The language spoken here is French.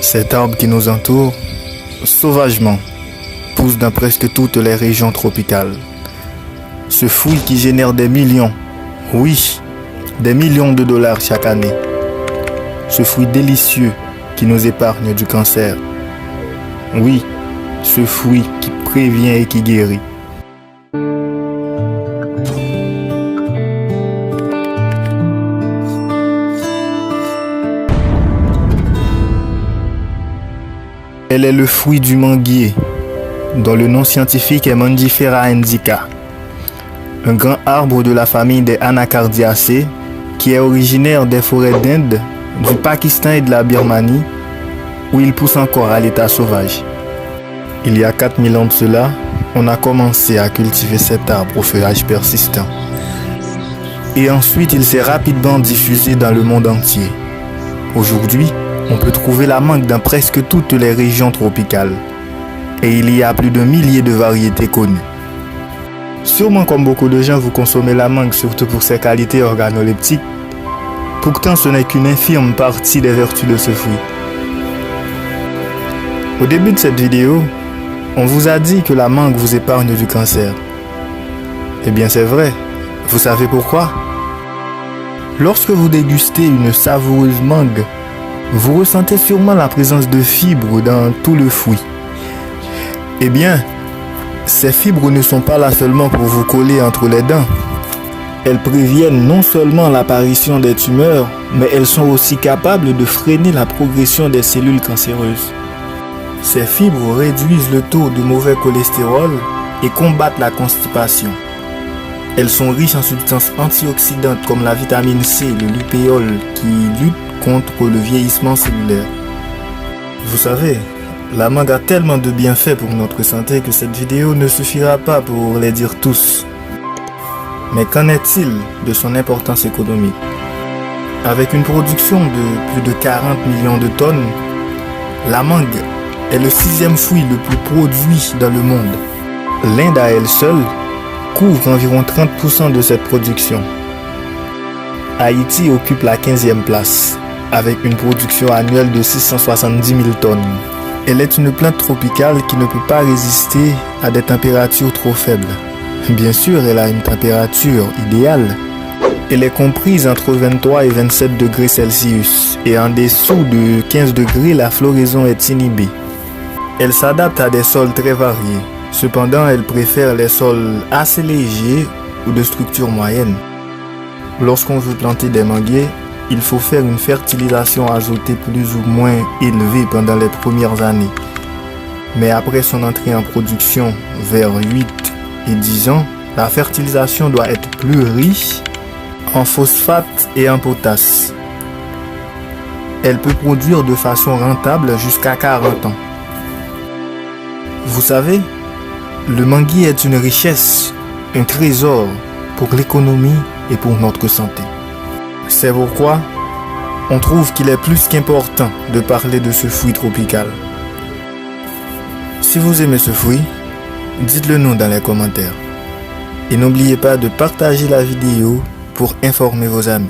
Cet arbre qui nous entoure, sauvagement, pousse dans presque toutes les régions tropicales. Ce fruit qui génère des millions, oui, des millions de dollars chaque année. Ce fruit délicieux qui nous épargne du cancer. Oui, ce fruit qui prévient et qui guérit. Elle est le fruit du manguier, dont le nom scientifique est Mangifera indica, un grand arbre de la famille des Anacardiacées qui est originaire des forêts d'Inde, du Pakistan et de la Birmanie, où il pousse encore à l'état sauvage. Il y a 4000 ans de cela, on a commencé à cultiver cet arbre au feuillage persistant. Et ensuite, il s'est rapidement diffusé dans le monde entier. Aujourd'hui, on peut trouver la mangue dans presque toutes les régions tropicales. Et il y a plus d'un millier de variétés connues. Sûrement comme beaucoup de gens, vous consommez la mangue surtout pour ses qualités organoleptiques. Pourtant, ce n'est qu'une infime partie des vertus de ce fruit. Au début de cette vidéo, on vous a dit que la mangue vous épargne du cancer. Eh bien, c'est vrai. Vous savez pourquoi? Lorsque vous dégustez une savoureuse mangue, vous ressentez sûrement la présence de fibres dans tout le fruit. Eh bien, ces fibres ne sont pas là seulement pour vous coller entre les dents. Elles préviennent non seulement l'apparition des tumeurs, mais elles sont aussi capables de freiner la progression des cellules cancéreuses. Ces fibres réduisent le taux de mauvais cholestérol et combattent la constipation. Elles sont riches en substances antioxydantes comme la vitamine C, le lupéole, qui lutte contre le vieillissement cellulaire. Vous savez, la mangue a tellement de bienfaits pour notre santé que cette vidéo ne suffira pas pour les dire tous. Mais qu'en est-il de son importance économique? Avec une production de plus de 40 millions de tonnes, la mangue est le 6e fruit le plus produit dans le monde. L'Inde à elle seule couvre environ 30% de cette production. Haïti occupe la 15e place, avec une production annuelle de 670 000 tonnes. Elle est une plante tropicale qui ne peut pas résister à des températures trop faibles. Bien sûr, elle a une température idéale. Elle est comprise entre 23 et 27 degrés Celsius et en dessous de 15 degrés, la floraison est inhibée. Elle s'adapte à des sols très variés. Cependant, elle préfère les sols assez légers ou de structure moyenne. Lorsqu'on veut planter des manguiers, il faut faire une fertilisation azotée plus ou moins élevée pendant les premières années. Mais après son entrée en production vers 8 et 10 ans, la fertilisation doit être plus riche en phosphate et en potasse. Elle peut produire de façon rentable jusqu'à 40 ans. Vous savez, le manguier est une richesse, un trésor pour l'économie et pour notre santé. C'est pourquoi on trouve qu'il est plus qu'important de parler de ce fruit tropical. Si vous aimez ce fruit, dites-le nous dans les commentaires. Et n'oubliez pas de partager la vidéo pour informer vos amis.